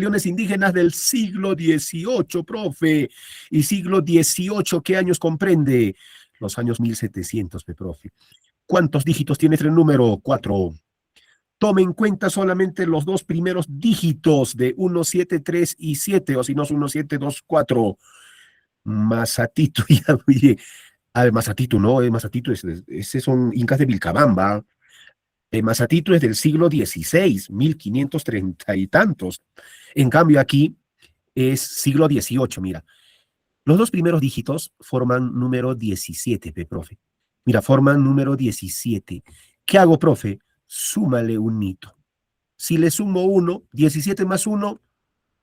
rebeliones indígenas del siglo XVIII, profe. Y siglo XVIII, ¿qué años comprende? Los años 1700, profe. ¿Cuántos dígitos tiene el número? 4. Tome en cuenta solamente los dos primeros dígitos de 1, 7, 3 y 7, o si no es 1, 7, 2, 4. Masatito, ya, oye. Masatito, no, Masatito, ese son incas de Vilcabamba. Masatito es del siglo XVI, 1530 y tantos. En cambio, aquí es siglo XVIII, mira. Los dos primeros dígitos forman número 17, profe. Mira, forman número 17. ¿Qué hago, profe? Súmale un hito. Si le sumo 1, 17 más 1,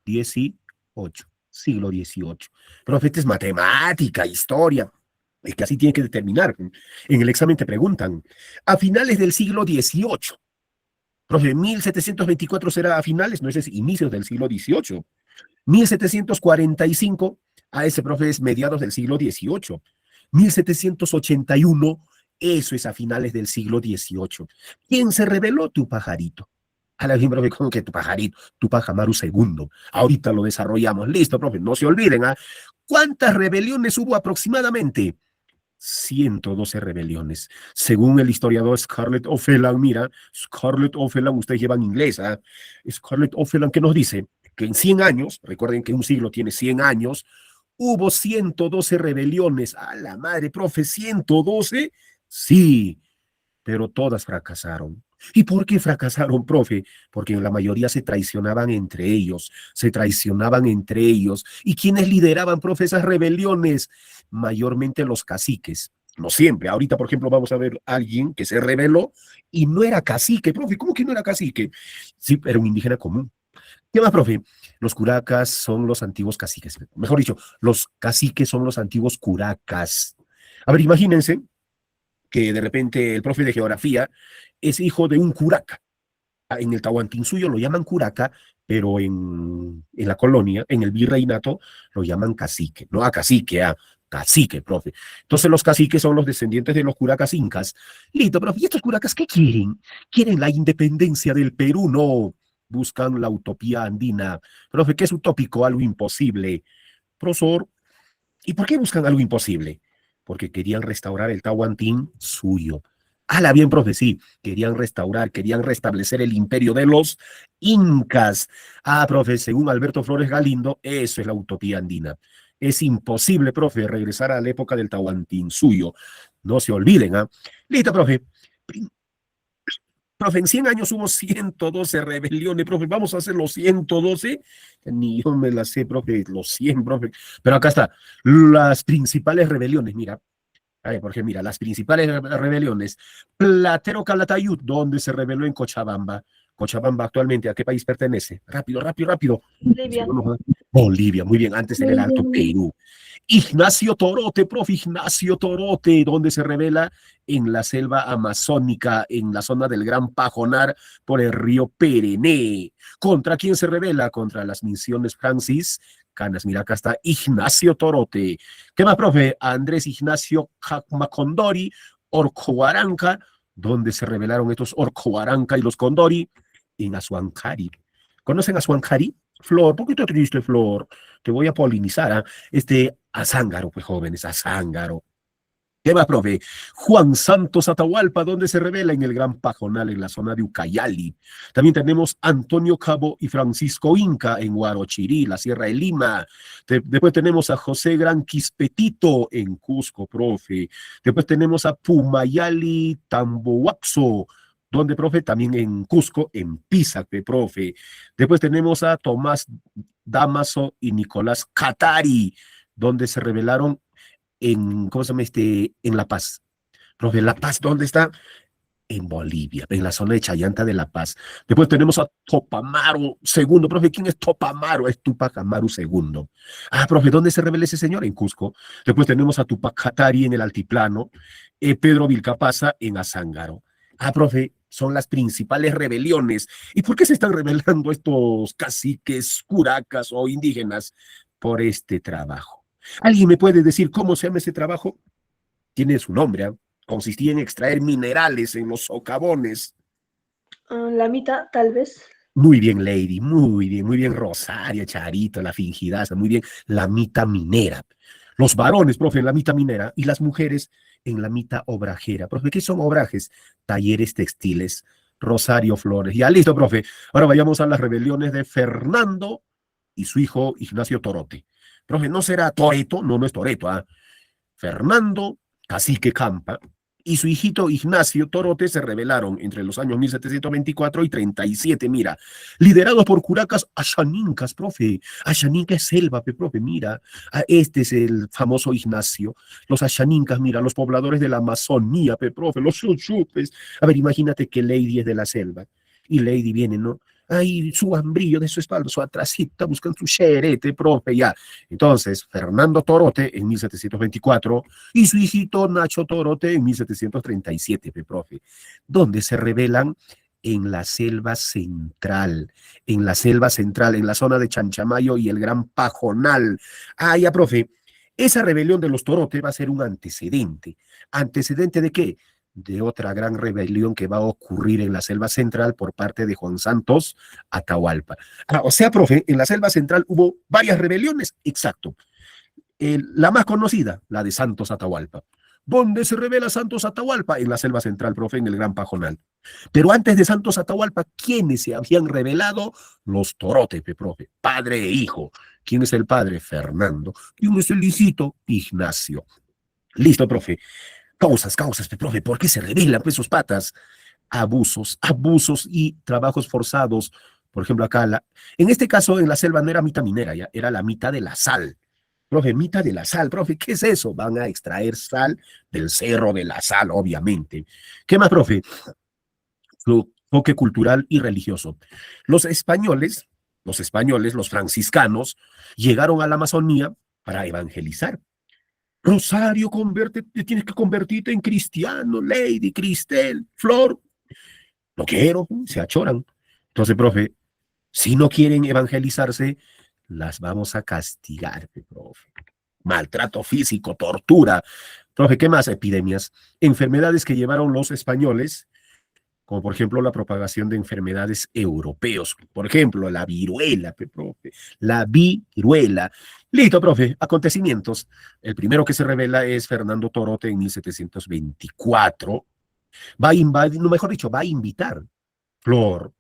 18. Siglo XVIII. Profe, esta es matemática, historia. Es que así tiene que determinar. En el examen te preguntan, a finales del siglo XVIII, profe, 1724 será a finales, no, ese es inicios del siglo XVIII. 1745, a ese, profe, es mediados del siglo XVIII. 1781, eso es a finales del siglo XVIII. ¿Quién se rebeló? Tu pajarito. A la bien, profe, ¿cómo que tu pajarito? Tu Pajamaru II. Ahorita lo desarrollamos. Listo, profe, no se olviden. ¿Ah? ¿Cuántas rebeliones hubo aproximadamente? 112 rebeliones. Según el historiador Scarlett O'Phelan, mira, Scarlett O'Phelan, ustedes llevan inglés, ¿ah? Scarlett O'Phelan, ¿qué nos dice? Que en 100 años, recuerden que un siglo tiene 100 años, hubo 112 rebeliones. ¡A la madre, profe! ¿112? Sí, pero todas fracasaron. ¿Y por qué fracasaron, profe? Porque la mayoría se traicionaban entre ellos, se traicionaban entre ellos. ¿Y quiénes lideraban, profe, esas rebeliones? Mayormente los caciques. No siempre. Ahorita, por ejemplo, vamos a ver a alguien que se rebeló y no era cacique, profe. ¿Cómo que no era cacique? Sí, era un indígena común. ¿Qué más, profe? Los curacas son los antiguos caciques. Mejor dicho, los caciques son los antiguos curacas. A ver, imagínense que de repente el profe de geografía es hijo de un curaca. En el Tahuantinsuyo lo llaman curaca, pero en la colonia, en el virreinato, lo llaman cacique, no a cacique, a cacique, profe. Entonces los caciques son los descendientes de los curacas incas. Listo, profe, ¿y estos curacas qué quieren? ¿Quieren la independencia del Perú? No, buscan la utopía andina. Profe, ¿qué es utópico? Algo imposible. Profesor, ¿y por qué buscan algo imposible? Porque querían restaurar el Tahuantín suyo. Ala bien, profe, sí, querían restaurar, querían restablecer el imperio de los incas. Ah, profe, según Alberto Flores Galindo, eso es la utopía andina. Es imposible, profe, regresar a la época del Tahuantín suyo. No se olviden, ¿ah? Listo, profe. Profe, en 100 años hubo 112 rebeliones, profe. Vamos a hacer los 112. Ni yo me las sé, profe, los 100, profe. Pero acá está. Las principales rebeliones, mira. A ver, por ejemplo, mira, las principales rebeliones. Platero Calatayud, donde se rebeló en Cochabamba. Cochabamba actualmente, ¿a qué país pertenece? Rápido, rápido, rápido. Bolivia. Bolivia, muy bien, antes era el Alto Perú. Ignacio Torote, profe Ignacio Torote, donde se revela en la selva amazónica, en la zona del Gran Pajonar, por el río Perené. ¿Contra quién se revela? Contra las misiones franciscanas. Mira, acá está Ignacio Torote. ¿Qué más, profe? Andrés Ignacio Macondori, Orcohuaranca, donde se rebelaron estos Orcohuaranca y los Condori, en Azuancari. ¿Conocen Azuancari? Flor, ¿por qué te triste, Flor? Te voy a polinizar, ¿eh? A Zángaro, pues jóvenes, a Zángaro. ¿Qué más, profe? Juan Santos Atahualpa, donde se revela en el Gran Pajonal, en la zona de Ucayali. También tenemos Antonio Cabo y Francisco Inca en Huarochirí, la Sierra de Lima. Después tenemos a José Gran Quispetito en Cusco, profe. Después tenemos a Pumayali Tambohuaxo, donde, profe, también en Cusco, en Pisac, profe. Después tenemos a Tomás Damaso y Nicolás Catari, donde se rebelaron ¿cómo se llama en La Paz? Profe, ¿La Paz dónde está? En Bolivia, en la zona de Chayanta de La Paz. Después tenemos a Topamaru II. Profe, ¿quién es Topamaru? Es Tupac Amaru II. Ah, profe, ¿dónde se revela ese señor? En Cusco. Después tenemos a Tupac Katari en el altiplano, Pedro Vilcapasa en Azángaro. Ah, profe, son las principales rebeliones. ¿Y por qué se están rebelando estos caciques, curacas o indígenas? Por este trabajo. ¿Alguien me puede decir cómo se llama ese trabajo? Tiene su nombre, ¿eh? Consistía en extraer minerales en los socavones. La mitad, tal vez. Muy bien, Lady, muy bien, Rosario, Charito, la fingidaza, muy bien, la mita minera. Los varones, profe, en la mita minera y las mujeres en la mita obrajera. Profe, ¿qué son obrajes? Talleres textiles, Rosario Flores. Ya listo, profe. Ahora vayamos a las rebeliones de Fernando y su hijo Ignacio Torote. Profe, ¿no será Toreto? No, no es Toreto, ¿ah? Fernando, cacique Campa, y su hijito Ignacio Torote se rebelaron entre los años 1724 y 37, mira, liderados por curacas ashanincas, profe. Ashaninca es selva, profe, mira. Este es el famoso Ignacio. Los ashanincas, mira, los pobladores de la Amazonía, profe, los chuchupes. A ver, imagínate que Lady es de la selva y Lady viene, ¿no? Ahí su hambrillo de su espalda, su atrasita, buscan su xerete, profe, ya. Entonces, Fernando Torote en 1724 y su hijito Nacho Torote en 1737, profe, donde se rebelan en la selva central, en la zona de Chanchamayo y el Gran Pajonal. Ah, ya, profe, esa rebelión de los Torote va a ser un antecedente. ¿Antecedente de qué? De otra gran rebelión que va a ocurrir en la selva central por parte de Juan Santos Atahualpa. O sea, profe, en la selva central hubo varias rebeliones, exacto. La más conocida, la de Santos Atahualpa. ¿Dónde se revela Santos Atahualpa? En la selva central, profe, en el Gran Pajonal. Pero antes de Santos Atahualpa, ¿quiénes se habían revelado? Los Torote, profe, padre e hijo. ¿Quién es el padre? Fernando. ¿Quién es el hijito? Ignacio. Listo, profe. Causas, profe, ¿por qué se revelan pues sus patas? Abusos y trabajos forzados. Por ejemplo, en este caso en la selva no era mita minera, ya, era la mita de la sal. Profe, mita de la sal, profe, ¿qué es eso? Van a extraer sal del cerro de la sal, obviamente. ¿Qué más, profe? Su toque cultural y religioso. Los franciscanos, llegaron a la Amazonía para evangelizar. Rosario, tienes que convertirte en cristiano, Lady, Cristel, Flor. No quiero, se achoran. Entonces, profe, si no quieren evangelizarse, las vamos a castigar, profe. Maltrato físico, tortura. Profe, ¿qué más? Epidemias. Enfermedades que llevaron los españoles, como por ejemplo la propagación de enfermedades europeos. Por ejemplo, la viruela, profe. La viruela. Listo, profe. Acontecimientos. El primero que se revela es Fernando Torote en 1724. Va a invadir, no, mejor dicho, va a invitar. Flor,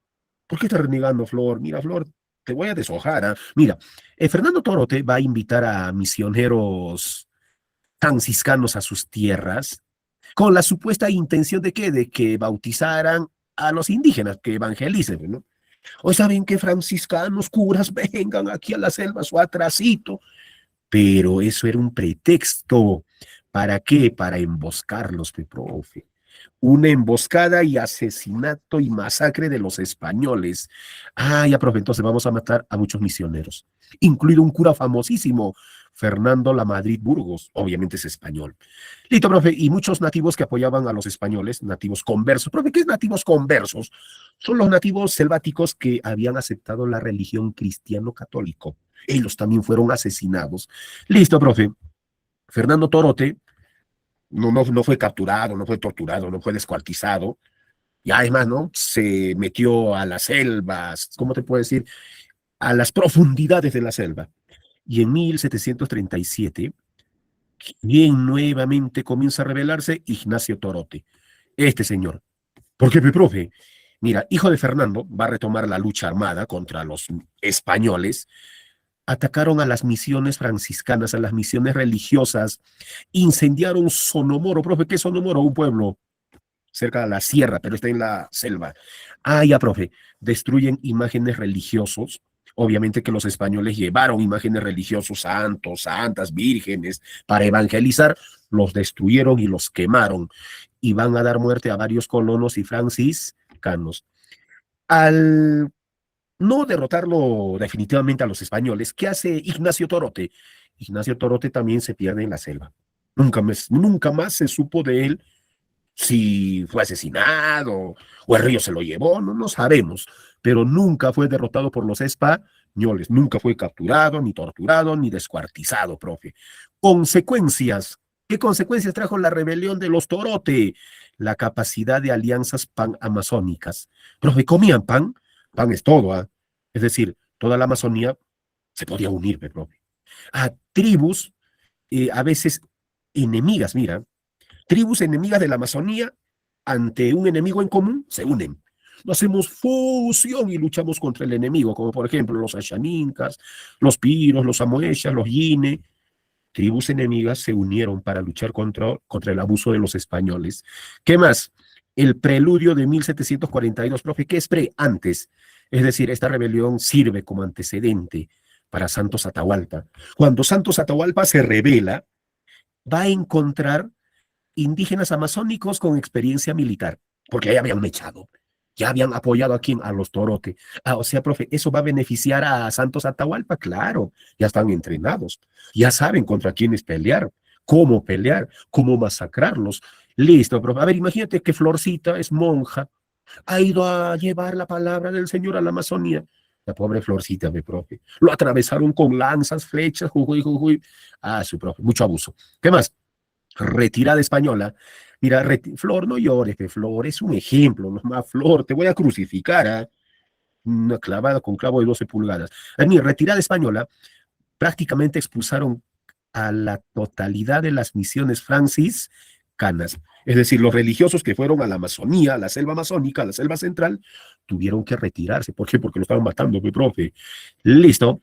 ¿por qué estás renegando, Flor? Mira, Flor, te voy a deshojar. ¿Ah? Mira, Fernando Torote va a invitar a misioneros franciscanos a sus tierras con la supuesta intención de qué, de que bautizaran a los indígenas, que evangelicen, ¿no? O saben que franciscanos, curas, vengan aquí a la selva, su atrasito. Pero eso era un pretexto. ¿Para qué? Para emboscarlos, profe. Una emboscada y asesinato y masacre de los españoles. Ah, ya, profe, entonces vamos a matar a muchos misioneros, incluido un cura famosísimo, Fernando Lamadrid Burgos, obviamente es español. Listo, profe, y muchos nativos que apoyaban a los españoles, nativos conversos. Profe, ¿qué es nativos conversos? Son los nativos selváticos que habían aceptado la religión cristiano-católico. Ellos también fueron asesinados. Listo, profe. Fernando Torote no fue capturado, no fue torturado, no fue descuartizado. Y además, ¿no? Se metió a las selvas, ¿cómo te puedo decir? A las profundidades de la selva. Y en 1737, quien nuevamente comienza a rebelarse, Ignacio Torote. Este señor. ¿Por qué, profe? Mira, hijo de Fernando, va a retomar la lucha armada contra los españoles. Atacaron a las misiones franciscanas, a las misiones religiosas, incendiaron Sonomoro. Profe, ¿qué es Sonomoro? Un pueblo cerca de la sierra, pero está en la selva. Ah, ya, profe, destruyen imágenes religiosos. Obviamente que los españoles llevaron imágenes religiosos, santos, santas, vírgenes, para evangelizar, los destruyeron y los quemaron. Y van a dar muerte a varios colonos y franciscanos. Al no derrotarlo definitivamente a los españoles, ¿qué hace Ignacio Torote? Ignacio Torote también se pierde en la selva. Nunca más se supo de él si fue asesinado o el río se lo llevó, no sabemos, pero nunca fue derrotado por los españoles, nunca fue capturado, ni torturado, ni descuartizado, profe. Consecuencias. ¿Qué consecuencias trajo la rebelión de los Torote? La capacidad de alianzas pan-amazónicas. Profe, ¿comían pan? pan es todo, ¿ah? Es decir, toda la Amazonía se podía unir, profe. A tribus, a veces enemigas, mira, tribus enemigas de la Amazonía ante un enemigo en común se unen. No hacemos fusión y luchamos contra el enemigo, como por ejemplo los Ashaninkas, los Piros, los Amoeshas, los Yine. Tribus enemigas se unieron para luchar contra el abuso de los españoles. ¿Qué más? El preludio de 1742, profe, ¿qué es antes? Es decir, esta rebelión sirve como antecedente para Santos Atahualpa. Cuando Santos Atahualpa se rebela, va a encontrar indígenas amazónicos con experiencia militar, porque ya habían echado, ya habían apoyado aquí a los Torote. O sea, profe, ¿eso va a beneficiar a Santos Atahualpa? Claro, ya están entrenados, ya saben contra quiénes pelear, cómo masacrarlos. Listo, profe. A ver, imagínate que Florcita es monja, ha ido a llevar la palabra del Señor a la Amazonía. La pobre Florcita, mi profe. Lo atravesaron con lanzas, flechas, jujuy, jujuy. Su profe, mucho abuso. ¿Qué más? Retirada española. Mira, Flor, no llores, Flor, es un ejemplo, no más, Flor, te voy a crucificar, ¿eh? Una clavada con clavo de 12 pulgadas. Mira, retirada española, prácticamente expulsaron a la totalidad de las misiones franciscanas. Es decir, los religiosos que fueron a la Amazonía, a la selva amazónica, a la selva central, tuvieron que retirarse. ¿Por qué? Porque lo estaban matando, mi profe. Listo.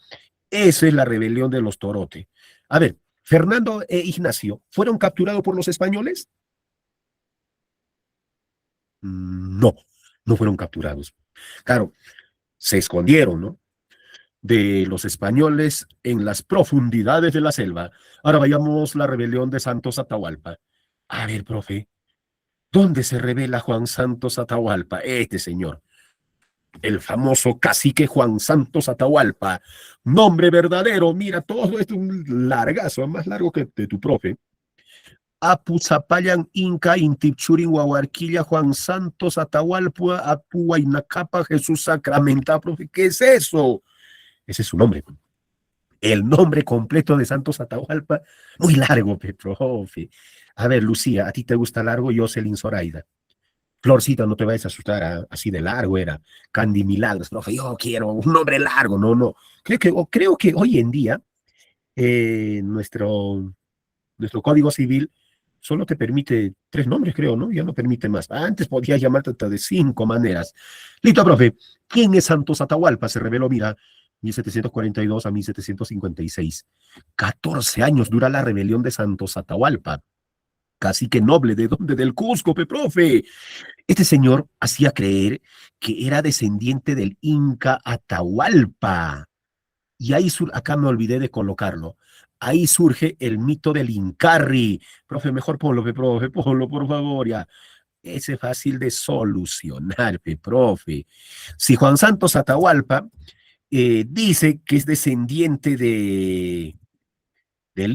Esa es la rebelión de los Torote. A ver, Fernando e Ignacio, ¿fueron capturados por los españoles? No, no fueron capturados. Claro, se escondieron, ¿no? De los españoles en las profundidades de la selva. Ahora vayamos la rebelión de Santos Atahualpa. A ver, profe, ¿dónde se revela Juan Santos Atahualpa? Este señor, el famoso cacique Juan Santos Atahualpa. Nombre verdadero, mira, todo esto es un largazo, más largo que de tu profe. Apuzapayan Inca, Intipchurin, Huahuarquilla, Juan Santos, Atahualpa, Apua, Inacapa, Jesús Sacramenta, profe. ¿Qué es eso? Ese es su nombre. El nombre completo de Santos Atahualpa, muy largo, profe. A ver, Lucía, ¿a ti te gusta largo? Jocelyn Zoraida. Florcita, no te vayas a asustar, así de largo era. Candy Milagros, profe, yo quiero un nombre largo, no. Creo que hoy en día nuestro Código Civil solo te permite 3 nombres, creo, ¿no? Ya no permite más. Antes podías llamarte hasta de 5 maneras. Listo, profe. ¿Quién es Santos Atahualpa? Se reveló, mira, 1742 a 1756. 14 años dura la rebelión de Santos Atahualpa. Cacique noble, ¿de dónde? Del Cusco, profe. Este señor hacía creer que era descendiente del Inca Atahualpa. Y ahí acá me olvidé de colocarlo. Ahí surge el mito del Incarri. Profe, mejor ponlo, profe, ponlo, por favor, ya. Ese es fácil de solucionar, profe. Si Juan Santos Atahualpa dice que es descendiente del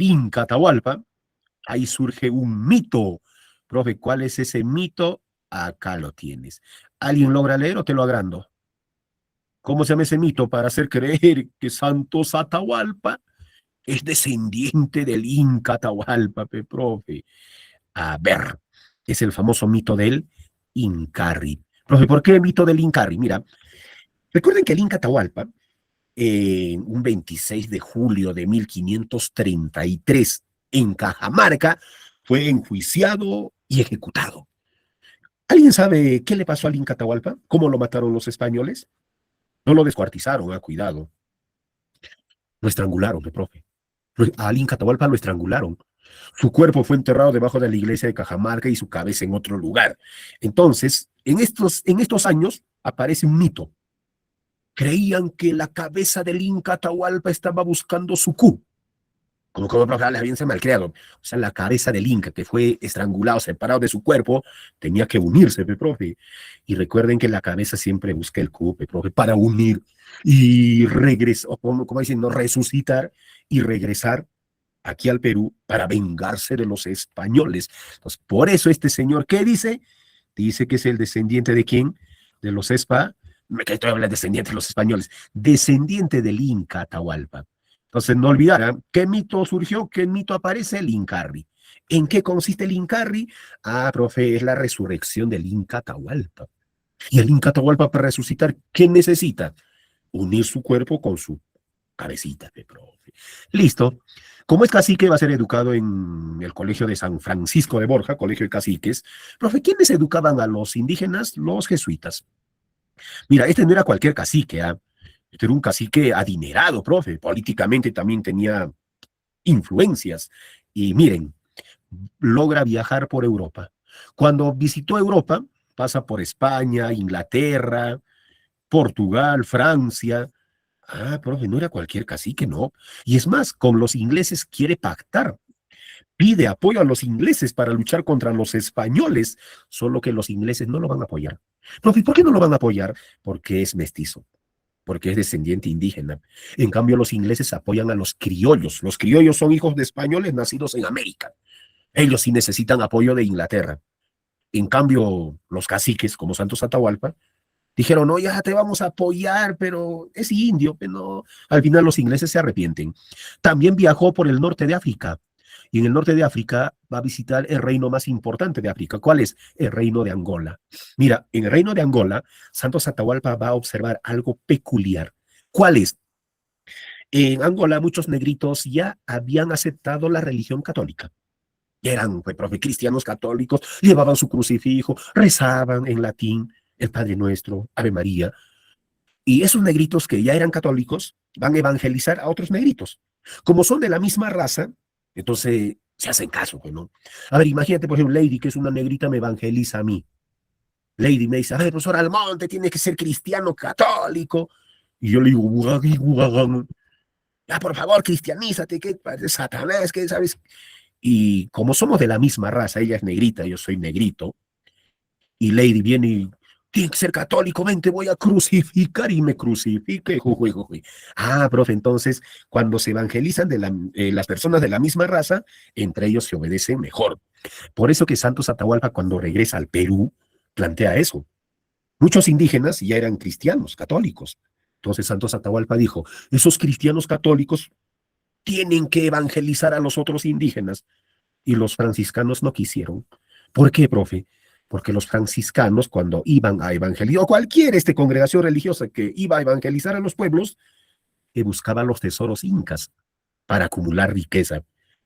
Inca Atahualpa, ahí surge un mito. Profe, ¿cuál es ese mito? Acá lo tienes. ¿Alguien logra leer o te lo agrando? ¿Cómo se llama ese mito para hacer creer que Santos Atahualpa es descendiente del Inca Atahualpa, profe? A ver, es el famoso mito del Incarri. Profe, ¿por qué el mito del Incarri? Mira, recuerden que el Inca Atahualpa, un 26 de julio de 1533, en Cajamarca, fue enjuiciado y ejecutado. ¿Alguien sabe qué le pasó al Inca Atahualpa? ¿Cómo lo mataron los españoles? No lo descuartizaron, cuidado. Lo estrangularon, profe. Al Inca Atahualpa lo estrangularon. Su cuerpo fue enterrado debajo de la iglesia de Cajamarca y su cabeza en otro lugar. Entonces, en estos años aparece un mito. Creían que la cabeza del Inca Atahualpa estaba buscando su cu. Como profe, bien se malcriado. O sea, la cabeza del Inca que fue estrangulado, separado de su cuerpo, tenía que unirse, profe. Y recuerden que la cabeza siempre busca el cu, profe, para unir y regresar, como dicen, no, resucitar y regresar aquí al Perú para vengarse de los españoles. Entonces, por eso este señor, ¿qué dice? Dice que es el descendiente de quién? De los que estoy hablando de descendiente de los españoles, descendiente del Inca Atahualpa. Entonces, no olvidar, ¿qué mito surgió? ¿Qué mito aparece? El Incarri. ¿En qué consiste el Incarri? Profe, es la resurrección del Inca Atahualpa. Y el Inca Atahualpa para resucitar, ¿qué necesita? Unir su cuerpo con su cabecita, profe. Listo. Como es cacique, va a ser educado en el colegio de San Francisco de Borja, colegio de caciques. Profe, ¿quiénes educaban a los indígenas? Los jesuitas. Mira, este no era cualquier cacique, ¿ah? Este era un cacique adinerado, profe. Políticamente también tenía influencias. Y miren, logra viajar por Europa. Cuando visitó Europa, pasa por España, Inglaterra, Portugal, Francia. Ah, profe, no era cualquier cacique, no. Y es más, con los ingleses quiere pactar. Pide apoyo a los ingleses para luchar contra los españoles, solo que los ingleses no lo van a apoyar. Profe, ¿por qué no lo van a apoyar? Porque es mestizo, porque es descendiente indígena. En cambio, los ingleses apoyan a los criollos. Los criollos son hijos de españoles nacidos en América. Ellos sí necesitan apoyo de Inglaterra. En cambio, los caciques, como Santos Atahualpa, dijeron, no, ya te vamos a apoyar, pero es indio, pero no. Al final los ingleses se arrepienten. También viajó por el norte de África. Y en el norte de África va a visitar el reino más importante de África. ¿Cuál es? El reino de Angola. Mira, en el reino de Angola, Santos Atahualpa va a observar algo peculiar. ¿Cuál es? En Angola muchos negritos ya habían aceptado la religión católica. Eran, pues, profe, cristianos católicos, llevaban su crucifijo, rezaban en latín el Padre Nuestro, Ave María, y esos negritos que ya eran católicos van a evangelizar a otros negritos. Como son de la misma raza, entonces se hacen caso, pues, ¿no? A ver, imagínate, por ejemplo, Lady, que es una negrita, me evangeliza a mí. Lady me dice, a ver, profesor Almonte, tiene que ser cristiano católico. Y yo le digo, "Guagui, guagán". Ya, por favor, cristianízate, que Satanás, que sabes. Y como somos de la misma raza, ella es negrita, yo soy negrito, y Lady viene y tiene que ser católico, ven, te voy a crucificar y me crucifique. Jujuy, jujuy. Ah, profe, entonces, cuando se evangelizan las personas de la misma raza, entre ellos se obedecen mejor. Por eso que Santos Atahualpa, cuando regresa al Perú, plantea eso. Muchos indígenas ya eran cristianos, católicos. Entonces Santos Atahualpa dijo, esos cristianos católicos tienen que evangelizar a los otros indígenas. Y los franciscanos no quisieron. ¿Por qué, profe? Porque los franciscanos, cuando iban a evangelizar, o cualquier congregación religiosa que iba a evangelizar a los pueblos, buscaban los tesoros incas para acumular riqueza.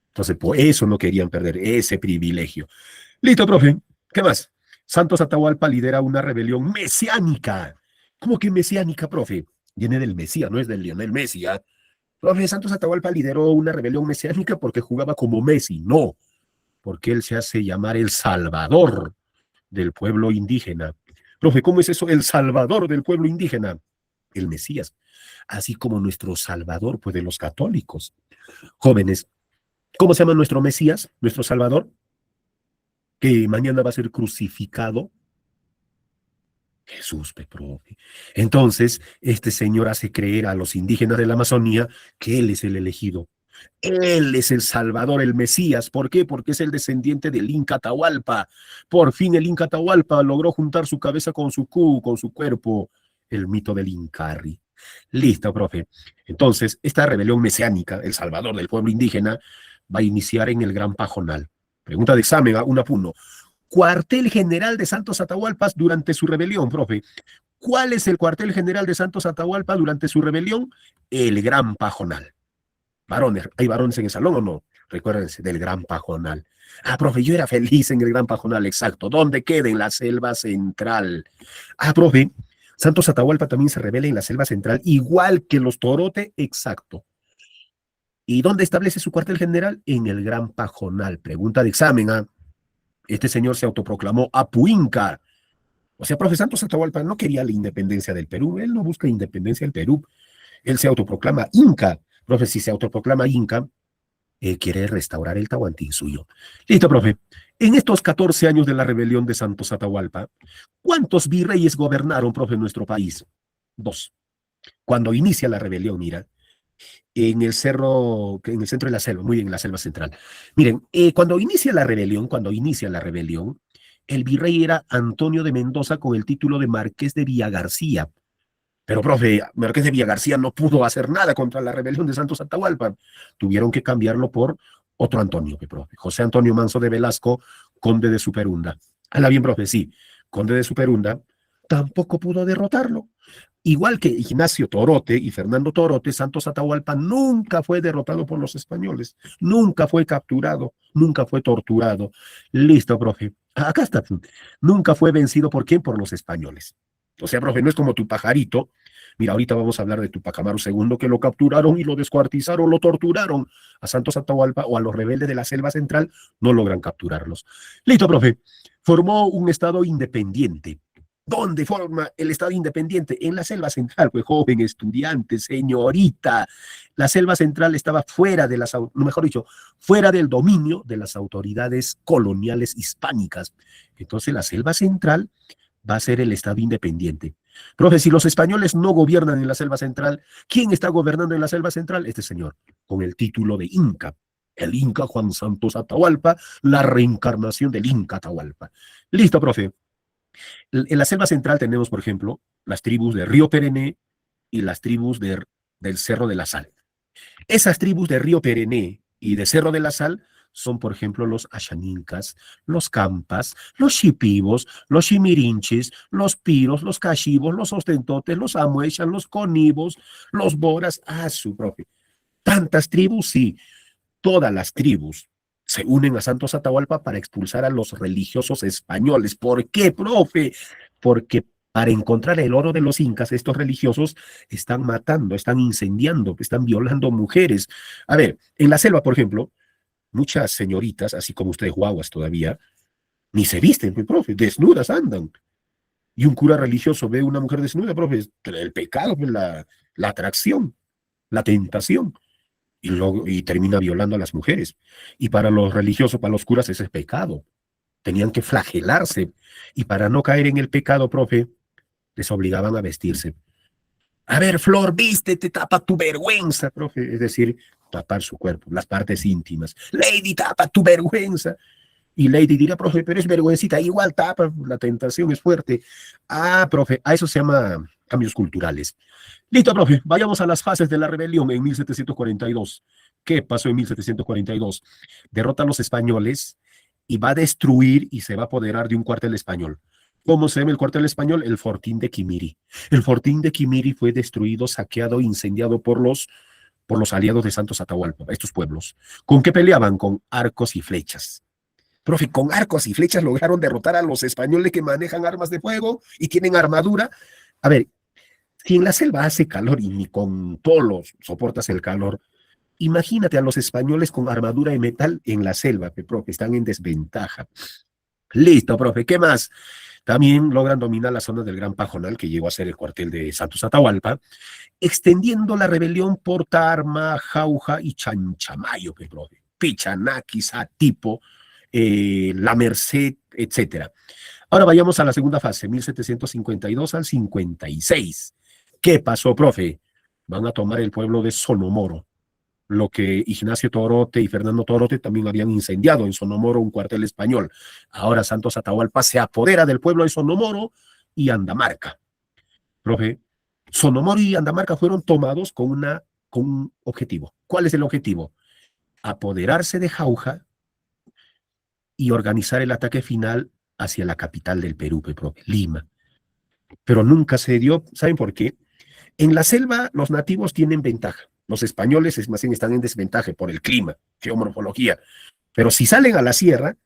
Entonces, por eso no querían perder ese privilegio. Listo, profe. ¿Qué más? Santos Atahualpa lidera una rebelión mesiánica. ¿Cómo que mesiánica, profe? Viene del Mesías, no es del Lionel Messi, ¿ah? Profe, Santos Atahualpa lideró una rebelión mesiánica porque jugaba como Messi. No, porque él se hace llamar el Salvador del pueblo indígena. Profe, ¿cómo es eso? El Salvador del pueblo indígena. El Mesías. Así como nuestro Salvador, pues de los católicos. Jóvenes, ¿cómo se llama nuestro Mesías, nuestro Salvador? Que mañana va a ser crucificado. Jesús, profe. Entonces, este señor hace creer a los indígenas de la Amazonía que él es el elegido. Él es el Salvador, el Mesías. ¿Por qué? Porque es el descendiente del Inca Atahualpa. Por fin el Inca Atahualpa logró juntar su cabeza con su con su cuerpo. El mito del Incarri. Listo, profe. Entonces, esta rebelión mesiánica, el Salvador del pueblo indígena, va a iniciar en el Gran Pajonal. Pregunta de examen, un apuno. Cuartel general de Santos Atahualpas durante su rebelión, profe. ¿Cuál es el cuartel general de Santos Atahualpa durante su rebelión? El Gran Pajonal. Varones, ¿hay varones en el salón o no? Recuérdense del Gran Pajonal. Ah, profe, yo era feliz en el Gran Pajonal, exacto. ¿Dónde queda? En la selva central. Ah, profe, Santos Atahualpa también se rebela en la selva central, igual que los Torote, exacto. ¿Y dónde establece su cuartel general? En el Gran Pajonal. Pregunta de examen, ¿ah? Este señor se autoproclamó Apuinca. O sea, profe, Santos Atahualpa no quería la independencia del Perú. Él no busca independencia del Perú. Él se autoproclama Inca. Profe, si se autoproclama Inca, quiere restaurar el Tahuantinsuyo. Listo, profe. En estos 14 años de la rebelión de Santos Atahualpa, ¿cuántos virreyes gobernaron, profe, en nuestro país? 2. Cuando inicia la rebelión, mira, en el cerro, en el centro de la selva, muy bien, en la selva central. Miren, cuando inicia la rebelión, el virrey era Antonio de Mendoza con el título de Marqués de Villagarcía. Pero, profe, Marqués de Villagarcía no pudo hacer nada contra la rebelión de Santos Atahualpa. Tuvieron que cambiarlo por otro Antonio, profe. José Antonio Manso de Velasco, conde de Superunda. Hala bien, profe, sí. Conde de Superunda tampoco pudo derrotarlo. Igual que Ignacio Torote y Fernando Torote, Santos Atahualpa nunca fue derrotado por los españoles, nunca fue capturado, nunca fue torturado. Listo, profe. Acá está. Nunca fue vencido por quién, por los españoles. O sea, profe, no es como tu pajarito. Mira, ahorita vamos a hablar de Tupac Amaru II, que lo capturaron y lo descuartizaron, lo torturaron. A Santos Atahualpa o a los rebeldes de la Selva Central no logran capturarlos. Listo, profe. Formó un estado independiente. ¿Dónde forma el Estado independiente? En la Selva Central, pues joven, estudiante, señorita. La Selva Central estaba fuera de las, mejor dicho, fuera del dominio de las autoridades coloniales hispánicas. Entonces la Selva Central va a ser el Estado independiente. Profe, si los españoles no gobiernan en la Selva Central, ¿quién está gobernando en la Selva Central? Este señor, con el título de Inca. El Inca Juan Santos Atahualpa, la reencarnación del Inca Atahualpa. Listo, profe. En la Selva Central tenemos, por ejemplo, las tribus de Río Perené y las tribus del Cerro de la Sal. Esas tribus de Río Perené y de Cerro de la Sal son, por ejemplo, los Ashanincas, los Campas, los Shipibos, los Shimirinchis, los Piros, los Cachibos, los Ostentotes, los Amuechas, los Conibos, los Boras, su propio. Tantas tribus, sí, todas las tribus se unen a Santos Atahualpa para expulsar a los religiosos españoles. ¿Por qué, profe? Porque para encontrar el oro de los incas, estos religiosos están matando, están incendiando, están violando mujeres. A ver, en la selva, por ejemplo, muchas señoritas, así como ustedes guaguas todavía, ni se visten, pues, profe, desnudas andan. Y un cura religioso ve a una mujer desnuda, profe, el pecado, pues, la atracción, la tentación. Y termina violando a las mujeres. Y para los religiosos, para los curas, ese es pecado. Tenían que flagelarse. Y para no caer en el pecado, profe, les obligaban a vestirse. A ver, Flor, vístete, tapa tu vergüenza, profe. Es decir, tapar su cuerpo, las partes íntimas. Lady, tapa tu vergüenza. Y Lady dirá, profe, pero es vergüencita. Igual tapa, la tentación es fuerte. Profe, a eso se llama cambios culturales. Listo, profe, vayamos a las fases de la rebelión en 1742. ¿Qué pasó en 1742? Derrota a los españoles y va a destruir y se va a apoderar de un cuartel español. ¿Cómo se llama el cuartel español? El Fortín de Quimiri. El Fortín de Quimiri fue destruido, saqueado, incendiado por los aliados de Santos Atahualpa, estos pueblos. ¿Con qué peleaban? Con arcos y flechas. Profe, con arcos y flechas lograron derrotar a los españoles que manejan armas de fuego y tienen armadura. A ver, si en la selva hace calor y ni con polos soportas el calor, imagínate a los españoles con armadura de metal en la selva, profe, están en desventaja. Listo, profe, ¿qué más? También logran dominar la zona del Gran Pajonal, que llegó a ser el cuartel de Santos Atahualpa, extendiendo la rebelión por Tarma, Jauja y Chanchamayo, profe. Pichanaki, Satipo, La Merced, etcétera. Ahora vayamos a la segunda fase, 1752 al 56. ¿Qué pasó, profe? Van a tomar el pueblo de Sonomoro, lo que Ignacio Torote y Fernando Torote también habían incendiado en Sonomoro, un cuartel español. Ahora Santos Atahualpa se apodera del pueblo de Sonomoro y Andamarca. Profe, Sonomoro y Andamarca fueron tomados con un objetivo. ¿Cuál es el objetivo? Apoderarse de Jauja y organizar el ataque final hacia la capital del Perú, profe, Lima. Pero nunca se dio, ¿saben por qué? En la selva los nativos tienen ventaja. Los españoles más bien están en desventaja por el clima, geomorfología. Pero si salen a la sierra,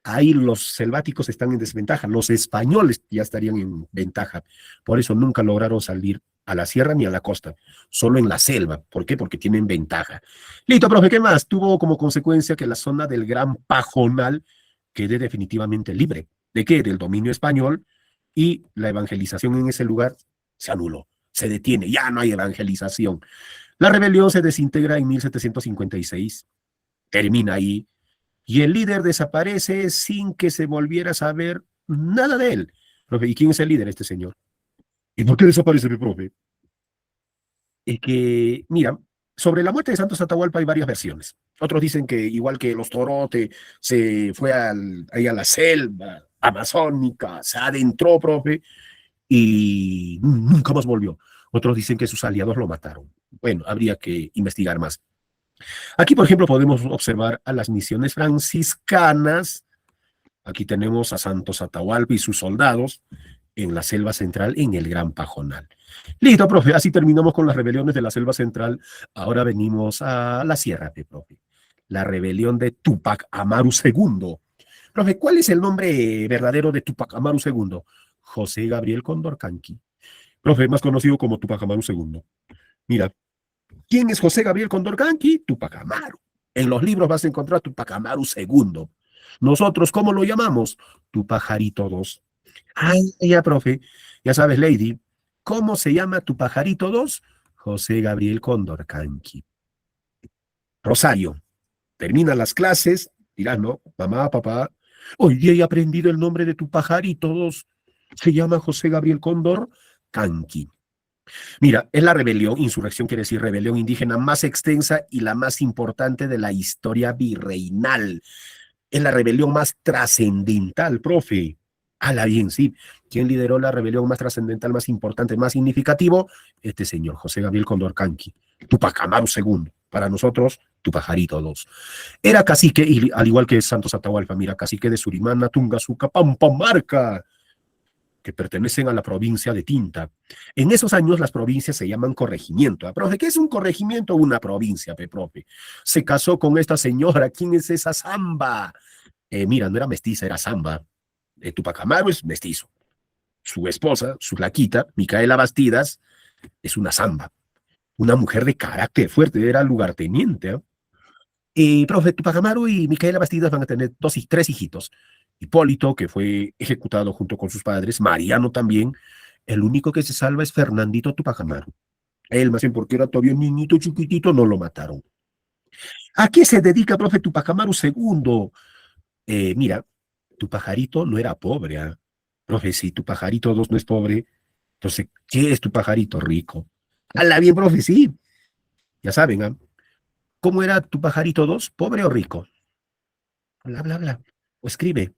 ahí los selváticos están en desventaja. Los españoles ya estarían en ventaja. Por eso nunca lograron salir a la sierra ni a la costa, solo en la selva. ¿Por qué? Porque tienen ventaja. Listo, profe, ¿qué más? Tuvo como consecuencia que la zona del Gran Pajonal quede definitivamente libre. ¿De qué? Del dominio español, y la evangelización en ese lugar se anuló, se detiene, ya no hay evangelización. La rebelión se desintegra en 1756, termina ahí, y el líder desaparece sin que se volviera a saber nada de él. Profe, ¿y quién es el líder? Este señor. ¿Y por qué desaparece, mi profe? Es que, mira, sobre la muerte de Santos Atahualpa hay varias versiones. Otros dicen que, igual que los Torote, se fue ahí a la selva amazónica, se adentró, profe, y nunca más volvió. Otros dicen que sus aliados lo mataron. Bueno, habría que investigar más. Aquí, por ejemplo, podemos observar a las misiones franciscanas. Aquí tenemos a Santos Atahualpa y sus soldados en la selva central, en el Gran Pajonal. Listo, profe, así terminamos con las rebeliones de la selva central. Ahora venimos a la sierra, profe. La rebelión de Tupac Amaru II. Profe, ¿cuál es el nombre verdadero de Tupac Amaru II? José Gabriel Condorcanqui. Profe, más conocido como Tupac Amaru II. Mira, ¿quién es José Gabriel Condorcanqui? Tupac Amaru. En los libros vas a encontrar Tupac Amaru II. Nosotros, ¿cómo lo llamamos? Tu pajarito 2. Ay, ya, profe. Ya sabes, Lady. ¿Cómo se llama tu pajarito 2? José Gabriel Condorcanqui. Rosario. Termina las clases. Dirás, ¿no? Mamá, papá. Hoy día he aprendido el nombre de tu pajarito 2. Se llama José Gabriel Condorcanqui. Mira, es la rebelión, insurrección quiere decir rebelión indígena más extensa y la más importante de la historia virreinal. Es la rebelión más trascendental, profe. Ala bien, sí. ¿Quién lideró la rebelión más trascendental, más importante, más significativo? Este señor, José Gabriel Condorcanqui, Tupac Amaru II. Para nosotros, tu pajarito 2. Era cacique, y, al igual que Santos Atahualpa, mira, cacique de Surimana, Tungazuca, Pampamarca, que pertenecen a la provincia de Tinta. En esos años las provincias se llaman corregimiento. ¿Ah, profe? ¿Qué es un corregimiento? Una provincia, profe. Se casó con esta señora. ¿Quién es esa Zamba? Mira, no era mestiza, era Zamba. Tupac Amaru es mestizo. Su esposa, su flaquita, Micaela Bastidas, es una Zamba. Una mujer de carácter fuerte, era lugarteniente. Profe, Tupac Amaru y Micaela Bastidas van a tener tres hijitos. Hipólito, que fue ejecutado junto con sus padres, Mariano también. El único que se salva es Fernandito Tupac Amaru. Él, más bien porque era todavía un niñito chiquitito, no lo mataron. ¿A qué se dedica, profe Tupac Amaru II? Mira, tu pajarito no era pobre. ¿Eh? Profe, si tu pajarito 2 no es pobre, entonces, ¿qué es tu pajarito rico? Hala bien, profe, sí. Ya saben, ¿eh? ¿Cómo era tu pajarito 2? ¿Pobre o rico? Bla, bla, bla. O escribe.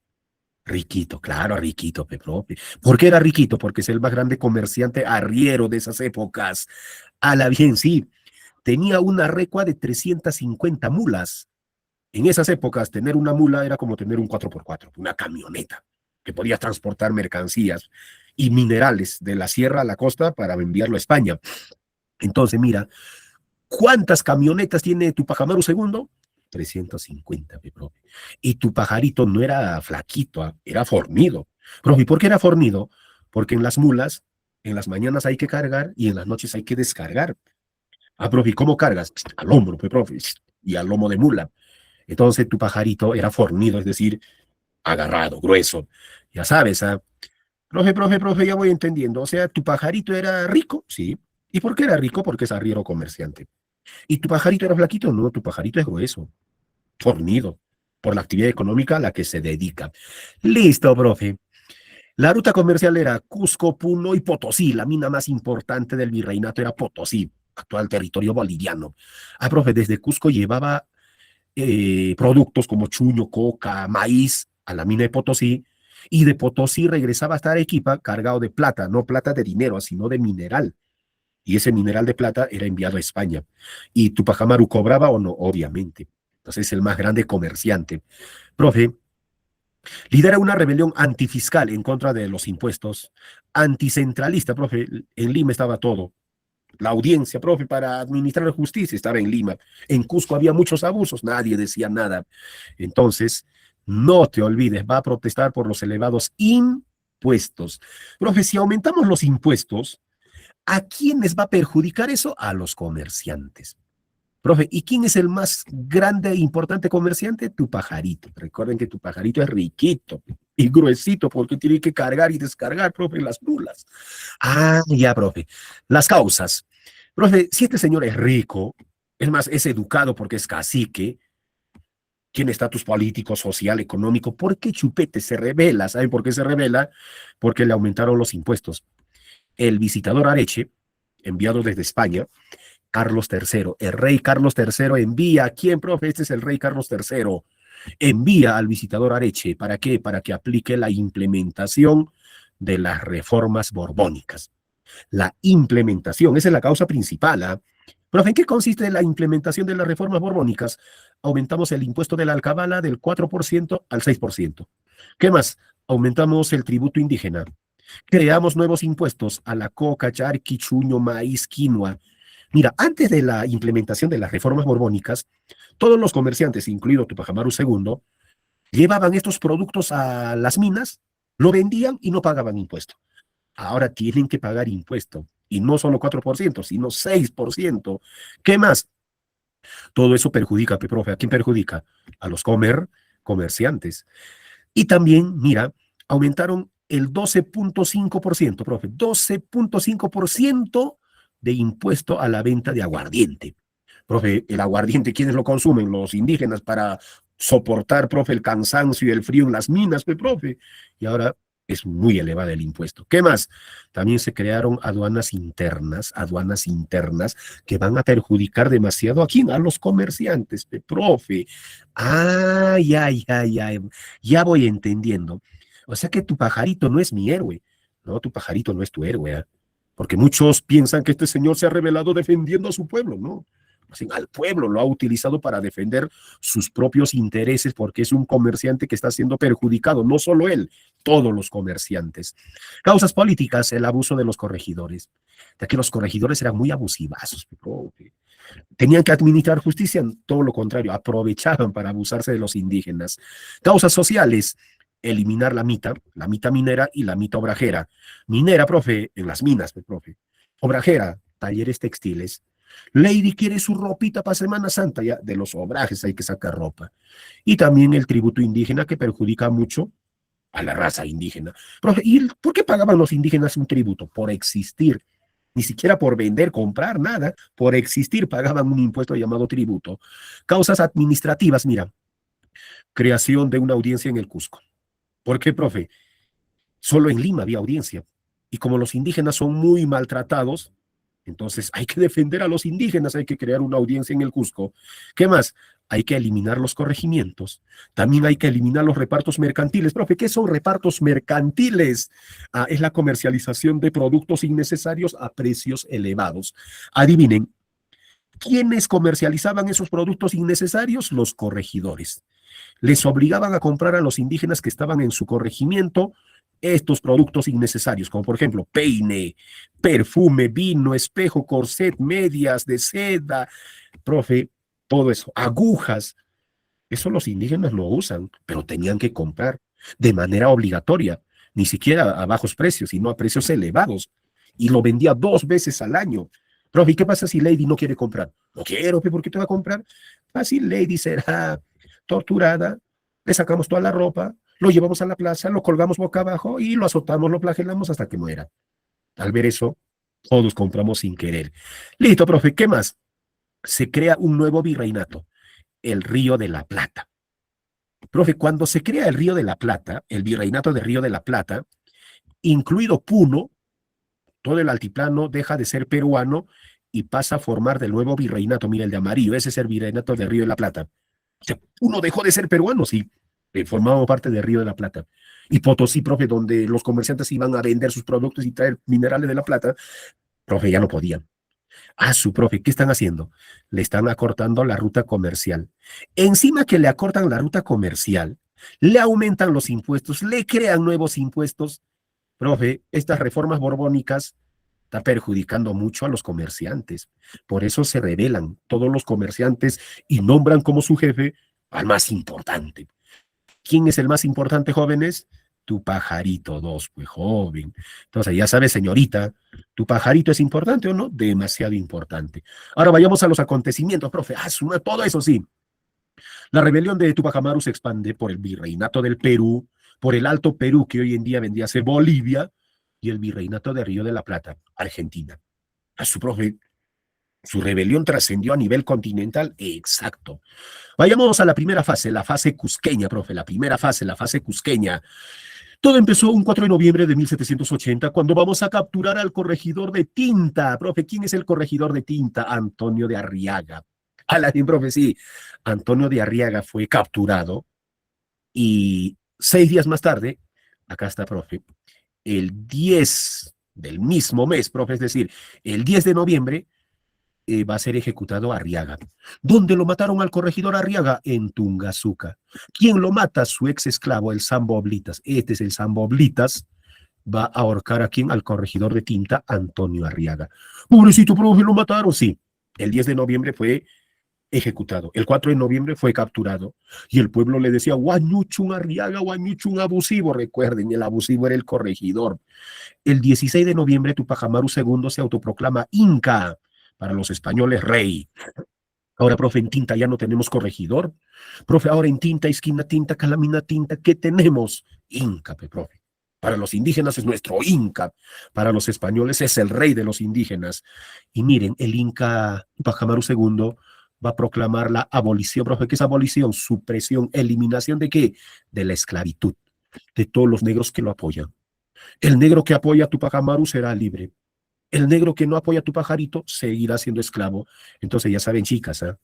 Riquito, claro, riquito, profe. ¿Por qué era riquito? Porque es el más grande comerciante arriero de esas épocas. A la bien, sí. Tenía una recua de 350 mulas. En esas épocas, tener una mula era como tener un 4x4, una camioneta, que podía transportar mercancías y minerales de la sierra a la costa para enviarlo a España. Entonces, mira, ¿cuántas camionetas tiene tu Amaru II? 350, profe. Y tu pajarito no era flaquito, era fornido. Profe, ¿por qué era fornido? Porque en las mulas, en las mañanas hay que cargar y en las noches hay que descargar. Ah, profe, ¿cómo cargas? Al hombro, profe, y al lomo de mula. Entonces tu pajarito era fornido, es decir, agarrado, grueso. Ya sabes, ¿ah? Profe, ya voy entendiendo. O sea, tu pajarito era rico, sí. ¿Y por qué era rico? Porque es arriero comerciante. ¿Y tu pajarito era flaquito? No, tu pajarito es grueso, fornido, por la actividad económica a la que se dedica. Listo, profe. La ruta comercial era Cusco, Puno y Potosí. La mina más importante del virreinato era Potosí, actual territorio boliviano. Ah, profe, desde Cusco llevaba productos como chuño, coca, maíz a la mina de Potosí, y de Potosí regresaba hasta Arequipa cargado de plata, no plata de dinero, sino de mineral. Y ese mineral de plata era enviado a España. ¿Y Tupac Amaru cobraba o no? Obviamente. Entonces es el más grande comerciante. Profe, lidera una rebelión antifiscal en contra de los impuestos, anticentralista, profe. En Lima estaba todo. La audiencia, profe, para administrar la justicia estaba en Lima. En Cusco había muchos abusos, nadie decía nada. Entonces, no te olvides, va a protestar por los elevados impuestos. Profe, si aumentamos los impuestos, ¿a quiénes va a perjudicar eso? A los comerciantes. Profe, ¿y quién es el más grande e importante comerciante? Tu pajarito. Recuerden que tu pajarito es riquito y gruesito porque tiene que cargar y descargar, profe, las mulas. Ah, ya, profe. Las causas. Profe, si este señor es rico, es más, es educado porque es cacique, tiene estatus político, social, económico, ¿por qué Chupete se revela? ¿Saben por qué se revela? Porque le aumentaron los impuestos. El visitador Areche, enviado desde España, Carlos III, el rey Carlos III envía, ¿a quién, profe? Este es el rey Carlos III, envía al visitador Areche, ¿para qué? Para que aplique la implementación de las reformas borbónicas. La implementación, esa es la causa principal. ¿Eh? Profe, ¿en qué consiste la implementación de las reformas borbónicas? Aumentamos el impuesto de la alcabala del 4% al 6%. ¿Qué más? Aumentamos el tributo indígena. Creamos nuevos impuestos a la coca, charqui, chuño, maíz, quinoa. Mira, antes de la implementación de las reformas borbónicas, todos los comerciantes, incluido Tupac Amaru II, llevaban estos productos a las minas, lo vendían y no pagaban impuesto. Ahora tienen que pagar impuesto. Y no solo 4%, sino 6%. ¿Qué más? Todo eso perjudica, profe. ¿A quién perjudica? A los comerciantes. Y también, mira, aumentaron el 12.5%, profe, 12.5% de impuesto a la venta de aguardiente. Profe, el aguardiente, ¿quiénes lo consumen? Los indígenas para soportar, profe, el cansancio y el frío en las minas, profe. Y ahora es muy elevado el impuesto. ¿Qué más? También se crearon aduanas internas que van a perjudicar demasiado a quién, a los comerciantes, profe. Ya voy entendiendo. O sea que tu pajarito no es mi héroe. No, tu pajarito no es tu héroe, ¿eh? Porque muchos piensan que este señor se ha revelado defendiendo a su pueblo, ¿no? Así, al pueblo lo ha utilizado para defender sus propios intereses porque es un comerciante que está siendo perjudicado, no solo él, todos los comerciantes. Causas políticas, el abuso de los corregidores, ya que los corregidores eran muy abusivazos, tenían que administrar justicia, todo lo contrario, aprovechaban para abusarse de los indígenas. Causas sociales, eliminar la mita minera y la mita obrajera. Minera, profe, en las minas, profe. Obrajera, talleres textiles. Lady quiere su ropita para Semana Santa, ya de los obrajes hay que sacar ropa. Y también el tributo indígena que perjudica mucho a la raza indígena. Profe, ¿y por qué pagaban los indígenas un tributo? Por existir. Ni siquiera por vender, comprar, nada. Por existir pagaban un impuesto llamado tributo. Causas administrativas, mira, creación de una audiencia en el Cusco. ¿Por qué, profe? Solo en Lima había audiencia. Y como los indígenas son muy maltratados, entonces hay que defender a los indígenas, hay que crear una audiencia en el Cusco. ¿Qué más? Hay que eliminar los corregimientos. También hay que eliminar los repartos mercantiles. Profe, ¿qué son repartos mercantiles? Es la comercialización de productos innecesarios a precios elevados. Adivinen, ¿quiénes comercializaban esos productos innecesarios? Los corregidores. Les obligaban a comprar a los indígenas que estaban en su corregimiento estos productos innecesarios, como por ejemplo peine, perfume, vino, espejo, corset, medias de seda, profe, todo eso, agujas. Eso los indígenas lo usan, pero tenían que comprar de manera obligatoria, ni siquiera a bajos precios, sino a precios elevados. Y lo vendía 2 veces al año. Profe, ¿y qué pasa si Lady no quiere comprar? No quiero, ¿por qué te va a comprar? Fácil, Lady será torturada, le sacamos toda la ropa, lo llevamos a la plaza, lo colgamos boca abajo y lo azotamos, lo flagelamos hasta que muera. Al ver eso, todos compramos sin querer. Listo, profe, ¿qué más? Se crea un nuevo virreinato, el Río de la Plata. Profe, cuando se crea el Río de la Plata, el virreinato del Río de la Plata, incluido Puno, todo el altiplano deja de ser peruano y pasa a formar del nuevo virreinato. Mira, el de amarillo, ese es el virreinato del Río de la Plata. O sea, uno dejó de ser peruano, sí, formábamos parte del Río de la Plata. Y Potosí, profe, donde los comerciantes iban a vender sus productos y traer minerales de la plata, profe, ya no podían. Su profe, ¿qué están haciendo? Le están acortando la ruta comercial. Encima que le acortan la ruta comercial, le aumentan los impuestos, le crean nuevos impuestos. Profe, estas reformas borbónicas están perjudicando mucho a los comerciantes. Por eso se rebelan todos los comerciantes y nombran como su jefe al más importante. ¿Quién es el más importante, jóvenes? Tu pajarito 2, pues joven. Entonces, ya sabes, señorita, ¿tu pajarito es importante o no? Demasiado importante. Ahora vayamos a los acontecimientos, profe. Suma todo eso, sí. La rebelión de Tupac Amaru se expande por el virreinato del Perú, por el Alto Perú, que hoy en día vendría a ser Bolivia, y el virreinato de Río de la Plata, Argentina. Su profe, su rebelión trascendió a nivel continental, exacto. Vayamos a la primera fase, la fase cusqueña, profe, la primera fase, la fase cusqueña. Todo empezó un 4 de noviembre de 1780, cuando vamos a capturar al corregidor de Tinta. Profe, ¿quién es el corregidor de Tinta? Antonio de Arriaga. Bien, profe, sí. Antonio de Arriaga fue capturado y 6 días más tarde, acá está, profe, el 10 del mismo mes, profe, es decir, el 10 de noviembre, va a ser ejecutado Arriaga. ¿Dónde lo mataron al corregidor Arriaga? En Tungazuca. ¿Quién lo mata? Su ex esclavo, el Sambo Oblitas. Este es el Sambo Oblitas va a ahorcar a quién, al corregidor de Tinta, Antonio Arriaga. Pobrecito, profe, lo mataron, sí. El 10 de noviembre fue ejecutado. El 4 de noviembre fue capturado. Y el pueblo le decía, Guañuchun Arriaga, Guañuchun abusivo. Recuerden, el abusivo era el corregidor. El 16 de noviembre, Tupac Amaru II se autoproclama Inca, para los españoles rey. Ahora, profe, en Tinta ya no tenemos corregidor. Profe, ahora en Tinta, esquina Tinta, Calamina Tinta, ¿qué tenemos? Inca, profe. Para los indígenas es nuestro Inca. Para los españoles es el rey de los indígenas. Y miren, el Inca Tupac Amaru II va a proclamar la abolición, profe. ¿Qué es abolición? Supresión, eliminación de qué? De la esclavitud, de todos los negros que lo apoyan. El negro que apoya a Tupac Amaru será libre. El negro que no apoya a tu pajarito seguirá siendo esclavo. Entonces ya saben, chicas, ¿eh?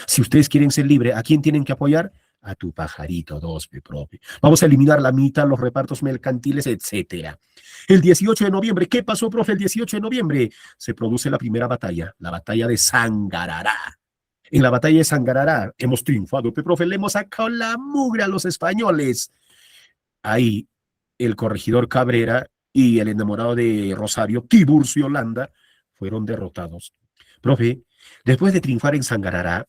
Si ustedes quieren ser libres, ¿a quién tienen que apoyar? A tu pajarito, dos, mi profe. Vamos a eliminar la mitad, los repartos mercantiles, etcétera. El 18 de noviembre, ¿qué pasó, profe? El 18 de noviembre se produce la primera batalla, la batalla de Sangarará. En la batalla de Sangarará hemos triunfado, profe, le hemos sacado la mugre a los españoles. Ahí el corregidor Cabrera y el enamorado de Rosario, Tiburcio Holanda, fueron derrotados. Profe, después de triunfar en Sangarará,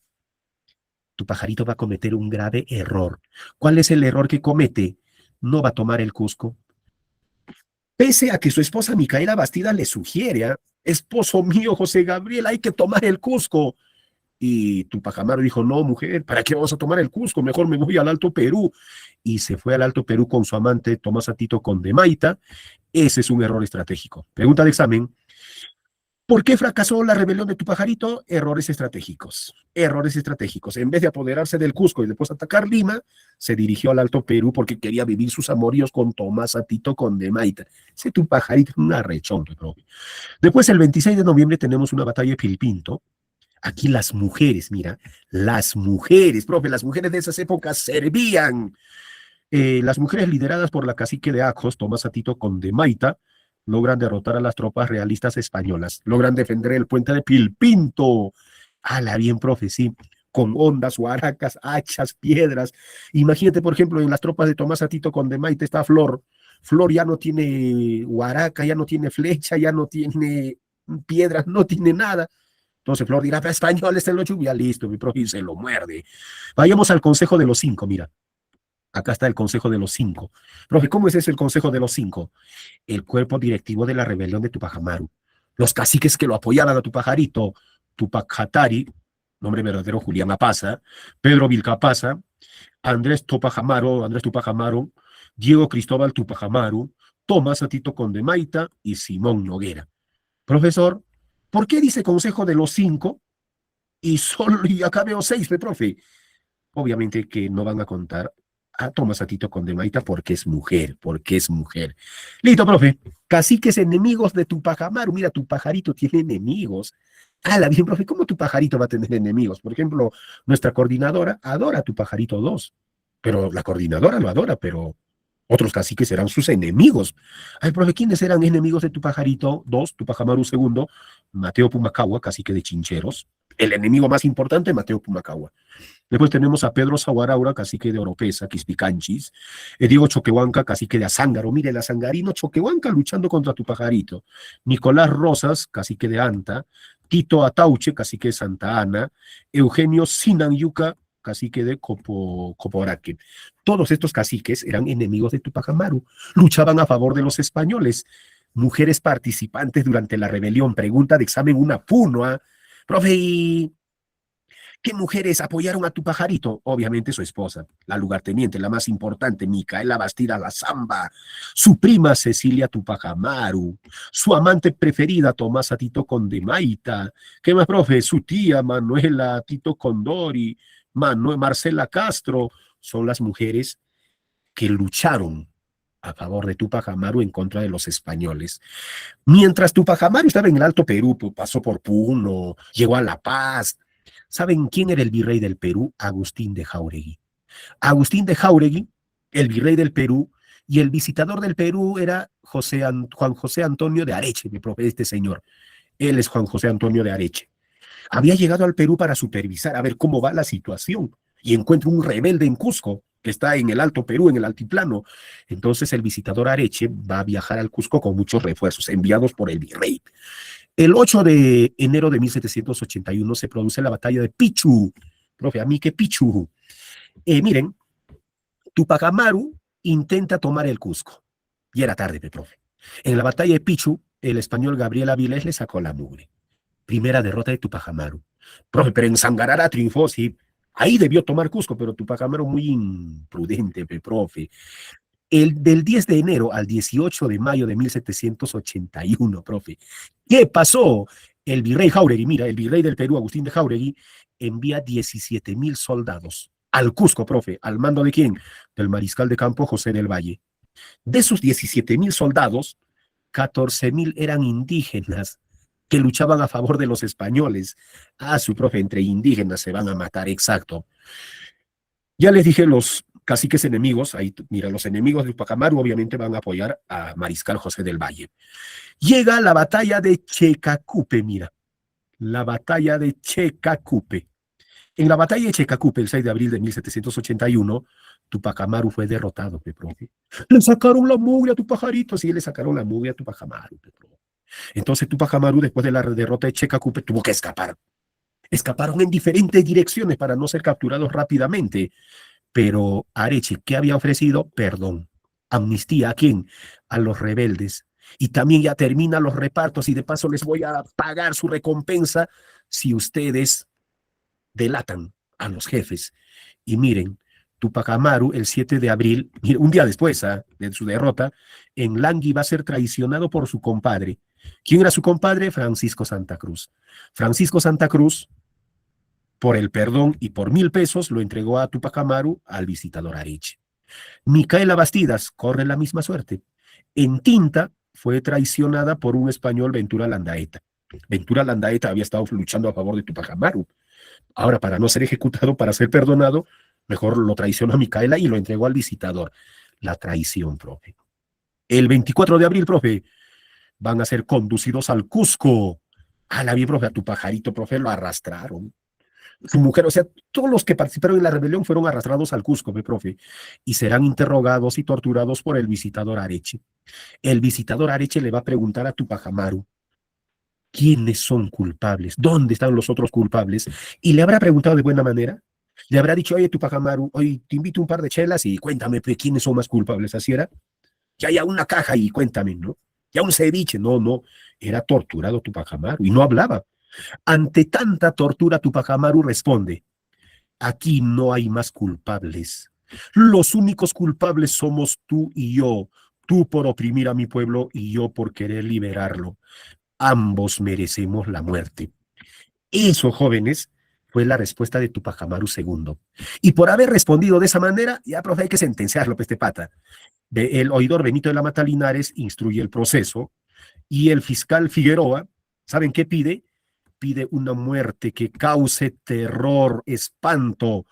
tu pajarito va a cometer un grave error. ¿Cuál es el error que comete? No va a tomar el Cusco. Pese a que su esposa Micaela Bastida le sugiere, ¿eh? Esposo mío, José Gabriel, hay que tomar el Cusco. Y Tupac Amaru dijo, no, mujer, ¿para qué vamos a tomar el Cusco? Mejor me voy al Alto Perú. Y se fue al Alto Perú con su amante Tomás Atito Condemaita. Ese es un error estratégico. Pregunta de examen. ¿Por qué fracasó la rebelión de tu pajarito? Errores estratégicos. Errores estratégicos. En vez de apoderarse del Cusco y después atacar Lima, se dirigió al Alto Perú porque quería vivir sus amoríos con Tomás Atito Condemaita. Ese tu pajarito es un arrechón, propio. Después, el 26 de noviembre, tenemos una batalla de Pilpinto. Aquí las mujeres, mira, las mujeres, profe, las mujeres de esas épocas servían. Las mujeres lideradas por la cacique de Ajos, Tomás Atito Condemaita, logran derrotar a las tropas realistas españolas, logran defender el puente de Pilpinto. ¡Hala bien, profe! Sí, con ondas, huaracas, hachas, piedras. Imagínate, por ejemplo, en las tropas de Tomás Atito Condemaita está Flor. Flor ya no tiene huaraca, ya no tiene flecha, ya no tiene piedras, no tiene nada. Entonces Flor dirá, españoles se lo chubia, listo, mi profe, y se lo muerde. Vayamos al Consejo de los Cinco, mira. Acá está el Consejo de los Cinco. Profe, ¿cómo es eso el Consejo de los Cinco? El cuerpo directivo de la rebelión de Tupac Amaru. Los caciques que lo apoyaban a tu pajarito, Tupac Hatari, nombre verdadero Julián Apaza, Pedro Vilcapaza, Andrés Tupac Amaru, Diego Cristóbal Tupac Amaru, Tomás Atito Condemaita y Simón Noguera. Profesor, ¿por qué dice Consejo de los Cinco y acá veo seis, profe? Obviamente que no van a contar a Tomás Atito Condemaita porque es mujer, porque es mujer. Listo, profe. Caciques enemigos de Tupac Amaru. Mira, tu pajarito tiene enemigos. Ala, bien, profe, ¿cómo tu pajarito va a tener enemigos? Por ejemplo, nuestra coordinadora adora a tu pajarito 2, pero la coordinadora lo adora, pero otros caciques serán sus enemigos. Ay, profe, ¿quiénes eran enemigos de tu pajarito 2, Tupac Amaru II? Mateo Pumacahua, cacique de Chincheros. El enemigo más importante, Mateo Pumacahua. Después tenemos a Pedro Saguaraura, cacique de Oropesa, Quispicanchis. Diego Choquehuanca, cacique de Azángaro. Mire, el azangarino Choquehuanca luchando contra tu pajarito. Nicolás Rosas, cacique de Anta. Tito Atauche, cacique de Santa Ana. Eugenio Sinanyuca, cacique de Coporaque. Todos estos caciques eran enemigos de Tupac Amaru. Luchaban a favor de los españoles. Mujeres participantes durante la rebelión. Pregunta de examen, una puno, ¿eh? Profe, ¿y qué mujeres apoyaron a tu pajarito? Obviamente su esposa, la lugarteniente, la más importante, Micaela Bastida la Zamba, su prima Cecilia Tupac Amaru, su amante preferida Tomás Atito Condemaita, ¿qué más, profe? Su tía Manuela Tito Condori, Marcela Castro, son las mujeres que lucharon a favor de Tupac Amaru en contra de los españoles. Mientras Tupac Amaru estaba en el Alto Perú, pasó por Puno, llegó a La Paz. ¿Saben quién era el virrey del Perú? Agustín de Jáuregui. Agustín de Jáuregui, el virrey del Perú, y el visitador del Perú era Juan José Antonio de Areche, mi propio este señor. Él es Juan José Antonio de Areche. Había llegado al Perú para supervisar, a ver cómo va la situación, y encuentra un rebelde en Cusco. que está en el Alto Perú, en el altiplano. Entonces el visitador Areche va a viajar al Cusco con muchos refuerzos enviados por el virrey. El 8 de enero de 1781 se produce la batalla de Pichu. Profe, a mí que Pichu. Miren, Tupac Amaru intenta tomar el Cusco. Y era tarde, profe. En la batalla de Pichu, el español Gabriel Avilés le sacó la mugre. Primera derrota de Tupac Amaru. Profe, pero en Sangarara triunfó, sí. Ahí debió tomar Cusco, pero Tupac Amaru muy imprudente, profe. Del 10 de enero al 18 de mayo de 1781, profe. ¿Qué pasó? El virrey Jáuregui, mira, el virrey del Perú, Agustín de Jáuregui, envía 17,000 soldados al Cusco, profe. ¿Al mando de quién? Del mariscal de campo José del Valle. De esos 17,000 soldados, 14,000 eran indígenas que luchaban a favor de los españoles. Ah, su profe, entre indígenas se van a matar, exacto. Ya les dije los caciques enemigos, ahí mira, los enemigos de Tupac Amaru obviamente van a apoyar a Mariscal José del Valle. Llega la batalla de Checacupe, mira, la batalla de Checacupe. En la batalla de Checacupe, el 6 de abril de 1781, Tupac Amaru fue derrotado, profe. Le sacaron la mugre a tu pajarito, sí, le sacaron la mugre a Tupac Amaru, profe. Entonces Tupac Amaru, después de la derrota de Checacupe, tuvo que escapar. Escaparon en diferentes direcciones para no ser capturados rápidamente. Pero Areche, ¿qué había ofrecido? Perdón. Amnistía, ¿a quién? A los rebeldes. Y también ya termina los repartos y de paso les voy a pagar su recompensa si ustedes delatan a los jefes. Y miren, Tupac Amaru, el 7 de abril, un día después de su derrota, en Langui va a ser traicionado por su compadre. ¿Quién era su compadre? Francisco Santa Cruz. Francisco Santa Cruz, por el perdón y por 1,000 pesos, lo entregó a Tupac Amaru al visitador Areche. Micaela Bastidas corre la misma suerte. En Tinta fue traicionada por un español, Ventura Landaeta. Ventura Landaeta había estado luchando a favor de Tupac Amaru. Ahora, para no ser ejecutado, para ser perdonado, mejor lo traicionó a Micaela y lo entregó al visitador. La traición, profe. El 24 de abril, profe, van a ser conducidos al Cusco. A la bien, profe, a tu pajarito, profe, lo arrastraron. Su mujer, o sea, todos los que participaron en la rebelión fueron arrastrados al Cusco, profe, y serán interrogados y torturados por el visitador Areche. El visitador Areche le va a preguntar a Tupac Amaru quiénes son culpables, dónde están los otros culpables, y le habrá preguntado de buena manera. Le habrá dicho, oye, Tupac Amaru, hoy te invito un par de chelas y cuéntame quiénes son más culpables, así era. Que haya una caja y cuéntame, ¿no? Ya un ceviche, no, era torturado Tupac Amaru y no hablaba. Ante tanta tortura, Tupac Amaru responde, aquí no hay más culpables. Los únicos culpables somos tú y yo. Tú por oprimir a mi pueblo y yo por querer liberarlo. Ambos merecemos la muerte. Eso, jóvenes, fue la respuesta de Tupac Amaru II. Y por haber respondido de esa manera, ya, profe, hay que sentenciarlo, peste pata. El oidor Benito de la Mata Linares instruye el proceso y el fiscal Figueroa, ¿saben qué pide? Pide una muerte que cause terror, espanto,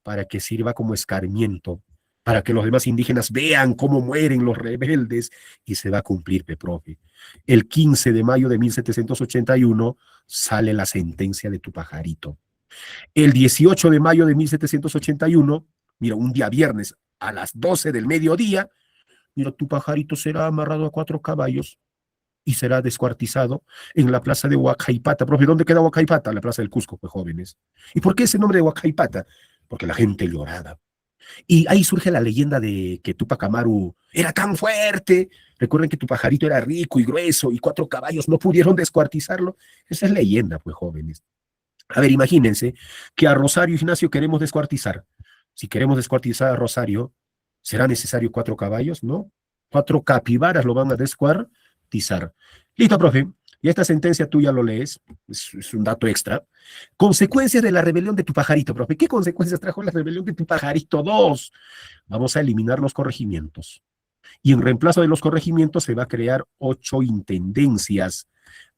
para que sirva como escarmiento, para que los demás indígenas vean cómo mueren los rebeldes y se va a cumplir, profe. El 15 de mayo de 1781 sale la sentencia de tu pajarito. El 18 de mayo de 1781, mira, un día viernes a las 12 del mediodía, mira, tu pajarito será amarrado a 4 caballos y será descuartizado en la plaza de Huacaipata. Profe, ¿dónde queda Huacaipata? La plaza del Cusco, pues, jóvenes. ¿Y por qué ese nombre de Huacaipata? Porque la gente lloraba. Y ahí surge la leyenda de que Tupac Amaru era tan fuerte. Recuerden que tu pajarito era rico y grueso y 4 caballos no pudieron descuartizarlo. Esa es leyenda, pues, jóvenes. A ver, imagínense que a Rosario Ignacio queremos descuartizar. Si queremos descuartizar a Rosario, ¿será necesario 4 caballos? No. 4 capibaras lo van a descuartizar. Listo, profe. Y esta sentencia tú ya lo lees, es un dato extra. Consecuencias de la rebelión de tu pajarito, profe. ¿Qué consecuencias trajo la rebelión de tu pajarito? 2. Vamos a eliminar los corregimientos. Y en reemplazo de los corregimientos se va a crear 8 intendencias.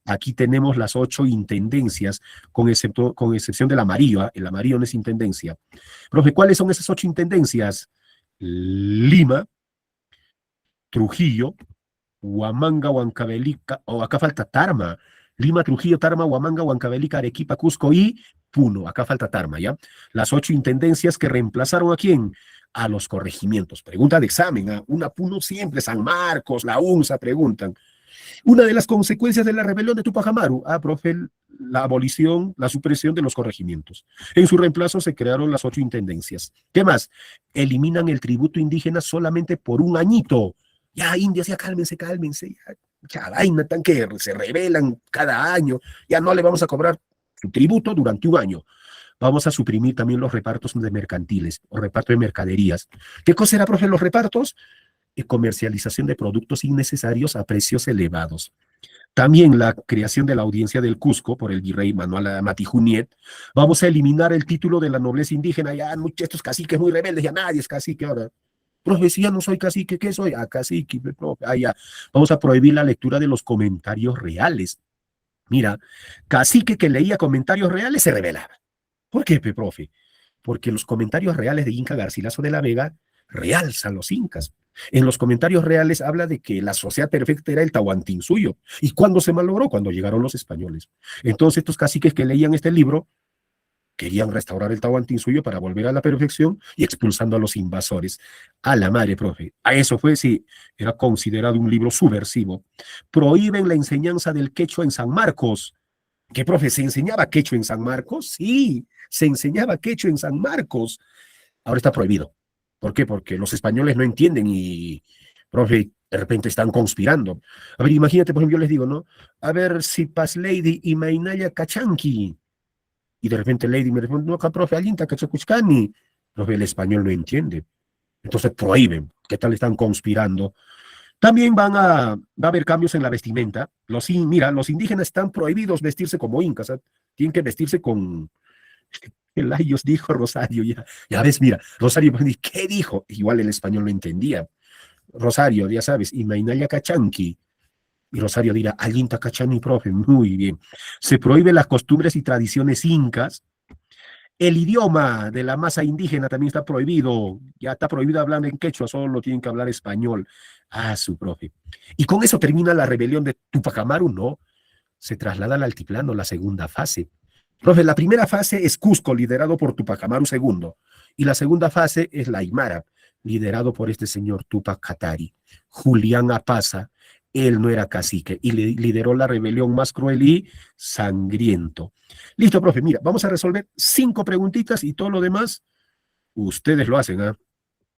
Aquí tenemos las 8 intendencias, con excepción del amarillo. El amarillo no es intendencia. Profe, ¿cuáles son esas 8 intendencias? Lima, Trujillo, Huamanga, Huancavelica, o acá falta Tarma. Lima, Trujillo, Tarma, Huamanga, Huancavelica, Arequipa, Cusco y Puno. Acá falta Tarma, ¿ya? Las 8 intendencias que reemplazaron ¿a quién? a los corregimientos. Pregunta de examen, ¿ah? Una Puno siempre, San Marcos, la UNSA preguntan. Una de las consecuencias de la rebelión de Tupac Amaru, profe, la abolición, la supresión de los corregimientos. En su reemplazo se crearon las 8 intendencias. ¿Qué más? Eliminan el tributo indígena solamente por un añito. Ya, indios, ya cálmense, cálmense. Ya vaina, tan que se rebelan cada año. Ya no le vamos a cobrar su tributo durante un año. Vamos a suprimir también los repartos de mercantiles o reparto de mercaderías. ¿Qué cosa era, profe, los repartos? Comercialización de productos innecesarios a precios elevados. También la creación de la audiencia del Cusco por el virrey Manuel Matijuniet. Vamos a eliminar el título de la nobleza indígena. Ya estos caciques muy rebeldes, ya nadie es cacique ahora. Profe, si ya no soy cacique, ¿qué soy? Cacique, profe. Ya. Vamos a prohibir la lectura de los comentarios reales. Mira, cacique que leía comentarios reales se rebelaba. ¿Por qué, profe? Porque los comentarios reales de Inca Garcilaso de la Vega realzan los incas. En los comentarios reales habla de que la sociedad perfecta era el Tahuantinsuyo. ¿Y cuándo se malogró? Cuando llegaron los españoles. Entonces estos caciques que leían este libro querían restaurar el Tahuantinsuyo para volver a la perfección y expulsando a los invasores. A la madre, profe. A eso fue, sí, era considerado un libro subversivo. Prohíben la enseñanza del quechua en San Marcos. ¿Qué, profe? ¿Se enseñaba quechua en San Marcos? Sí, se enseñaba quechua en San Marcos. Ahora está prohibido. ¿Por qué? Porque los españoles no entienden y, profe, de repente están conspirando. A ver, imagínate, por ejemplo, yo les digo, ¿no? A ver, si Pas Lady y Mainaya Cachanqui. Y de repente Lady me responde, no, profe, Allinta Cachacuchcani. Profe, el español no entiende. Entonces prohíben. ¿Qué tal están conspirando? También va a haber cambios en la vestimenta. Mira, los indígenas están prohibidos vestirse como incas. ¿Eh? Tienen que vestirse con... El Ayos dijo Rosario, ya ves, mira, Rosario, ¿qué dijo? Igual el español no entendía. Rosario, ya sabes, y Mainaya Cachanqui. Y Rosario dirá, Allinta Cachani, profe, muy bien. Se prohíben las costumbres y tradiciones incas. El idioma de la masa indígena también está prohibido. Ya está prohibido hablar en quechua, solo tienen que hablar español. Su profe. Y con eso termina la rebelión de Tupac Amaru, ¿no? Se traslada al altiplano, la segunda fase. Profe, la primera fase es Cusco, liderado por Tupac Amaru II. Y la segunda fase es la Aymara, liderado por este señor Tupac Katari. Julián Apaza, él no era cacique y lideró la rebelión más cruel y sangriento. Listo, profe, mira, vamos a resolver 5 preguntitas y todo lo demás ustedes lo hacen, ¿ah?